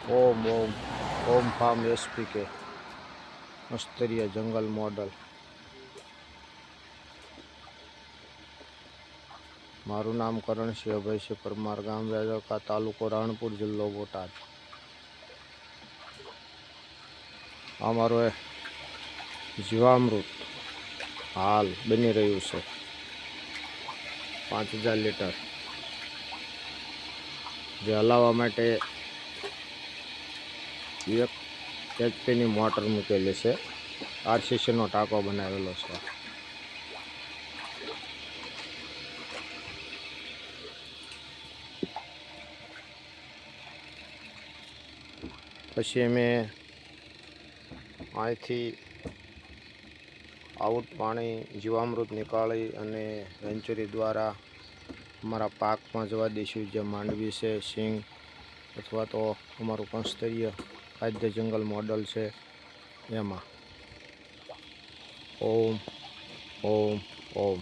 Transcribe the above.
Om Om Om farm SPK मस्तरिया जंगल model. मारू नाम करण सिंह अभयसिंह परमार, गाम व्याजका, तालुको राणपुर, जिल्लो बोटाद। आ मारो जीवामृत हाल बनी रह्यु छे 5000 लीटर, जे हलावा माटे एक HP ની મોટર મૂકેલી છે। RCC નો ટાંકો બનાવેલો છે। પછી અમે અહીંથી આઉટ પાણી જીવામૃત નીકાળી અને વેન્ચુરી દ્વારા અમારા પાકમાં જવા દઈશું। જે માંડવી છે, સિંગ અથવા તો અમારું કંસ્તરીય ખાદ્ય જંગલ મોડલ છે એમાં। ઓમ ઓમ ઓમ।